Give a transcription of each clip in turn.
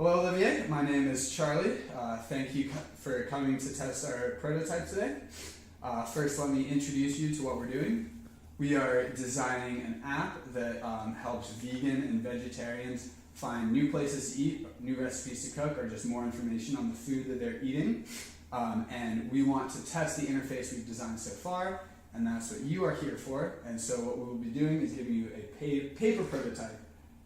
Hello, Olivier. My name is Charlie. Thank you for coming to test our prototype today. First, let me introduce you to what we're doing. We are designing an app that helps vegan and vegetarians find new places to eat, new recipes to cook, or just more information on the food that they're eating. And we want to test the interface we've designed so far, and that's what you are here for. And so what we will be doing is giving you a paper prototype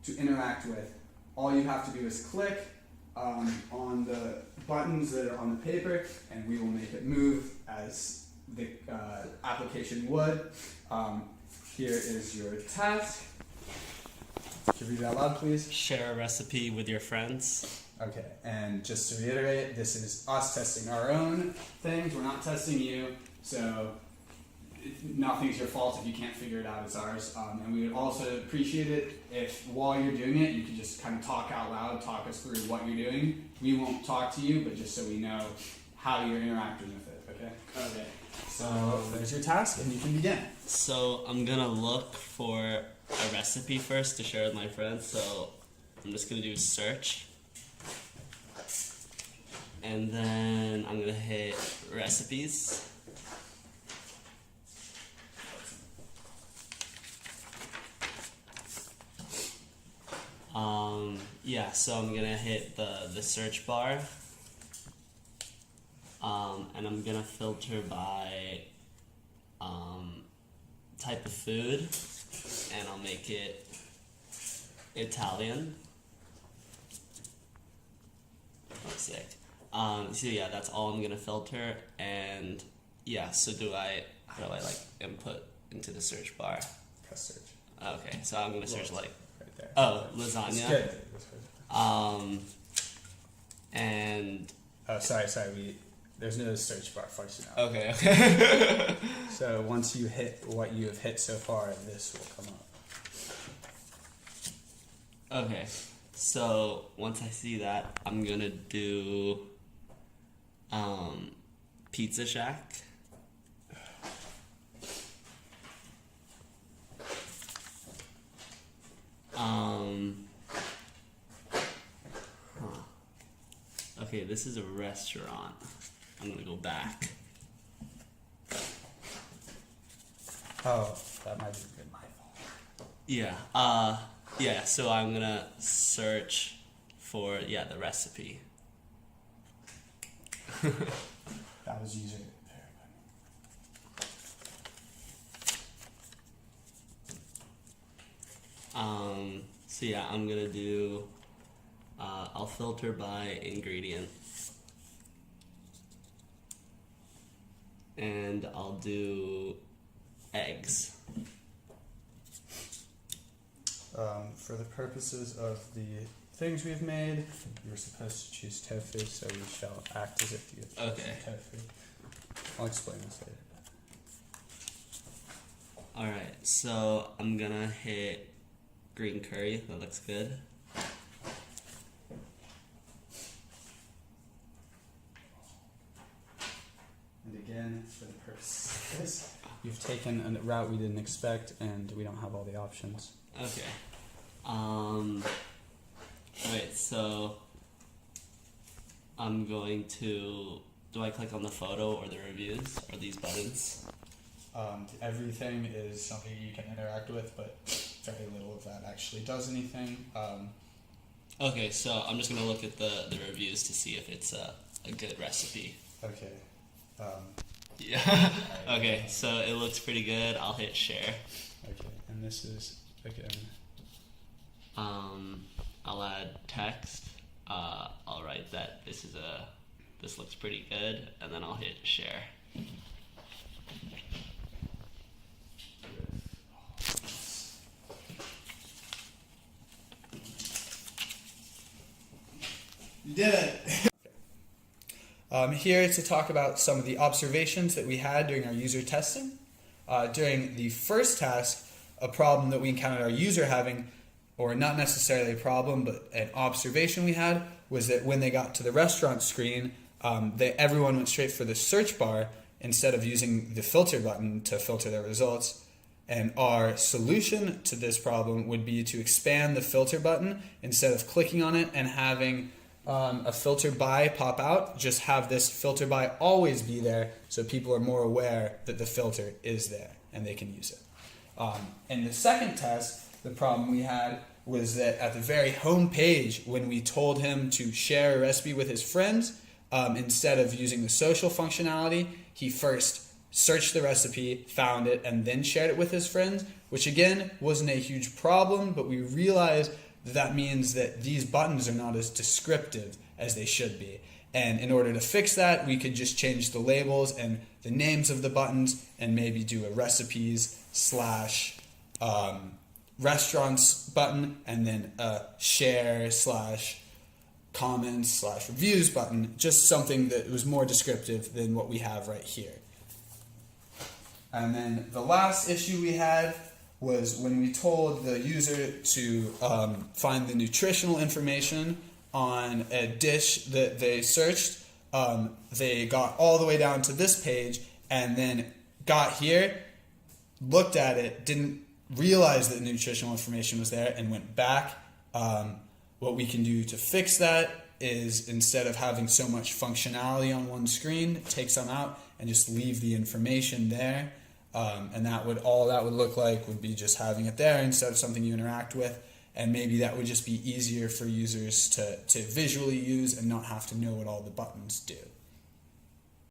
to interact with. All you have to do is click on the buttons that are on the paper, and we will make it move as the application would. Here is your task. Can you read that loud, please? Share a recipe with your friends. Okay, and just to reiterate, this is us testing our own things. We're not testing you, so nothing's your fault if you can't figure it out. It's ours. And we would also appreciate it if while you're doing it, you could just kind of talk out loud, talk us through what you're doing. We won't talk to you, but just so we know how you're interacting with it, okay? Okay. So there's your task, and you can begin. So I'm gonna look for a recipe first to share with my friends. So I'm just gonna do a search. And then I'm gonna hit recipes. Yeah, so I'm gonna hit the search bar, and I'm gonna filter by type of food, and I'll make it Italian. Sick. So yeah, that's all I'm gonna filter, and yeah. So how do I like input into the search bar? Press search. Okay, so I'm gonna search like. Right there. Oh, lasagna. It's good. And Sorry. There's no search bar functionality. okay. So once you hit what you have hit so far, this will come up. Okay. So once I see that, I'm gonna do Pizza Shack. Okay, this is a restaurant. I'm gonna go back. Oh, that might have been my fault. Yeah, so I'm gonna search for, the recipe. That was user So yeah, I'm gonna do, I'll filter by ingredient. And I'll do eggs. For the purposes of the things we've made, you were supposed to choose tofu, so we shall act as if you have chosen tofu. I'll explain this later. Alright, so I'm gonna hit green curry. That looks good. And again, for the purpose of this, you've taken a route we didn't expect, and we don't have all the options. Okay. Alright, so I'm going to, do I click on the photo or the reviews or these buttons? Everything is something you can interact with, but very little of that actually does anything. Okay, so I'm just gonna look at the reviews to see if it's a good recipe. Okay. Yeah. Okay, so it looks pretty good. I'll hit share. Okay, and this is again. I'll add text. I'll write that this looks pretty good, and then I'll hit share. You did it! Here to talk about some of the observations that we had during our user testing. During the first task, a problem that we encountered our user having, or not necessarily a problem, but an observation we had, was that when they got to the restaurant screen, everyone went straight for the search bar instead of using the filter button to filter their results. And our solution to this problem would be to expand the filter button instead of clicking on it and having a filter by pop out, just have this filter by always be there so people are more aware that the filter is there and they can use it. In the second test, the problem we had was that at the very home page, when we told him to share a recipe with his friends, instead of using the social functionality, he first searched the recipe, found it, and then shared it with his friends, which again wasn't a huge problem, but we realized that means that these buttons are not as descriptive as they should be. And in order to fix that, we could just change the labels and the names of the buttons and maybe do a recipes / restaurants button and then a share / comments / reviews button, just something that was more descriptive than what we have right here. And then the last issue we had was when we told the user to find the nutritional information on a dish that they searched. They got all the way down to this page and then got here, looked at it, didn't realize that nutritional information was there and went back. What we can do to fix that is, instead of having so much functionality on one screen, take some out and just leave the information there. And all that would look like would be just having it there instead of something you interact with. And maybe that would just be easier for users to visually use and not have to know what all the buttons do.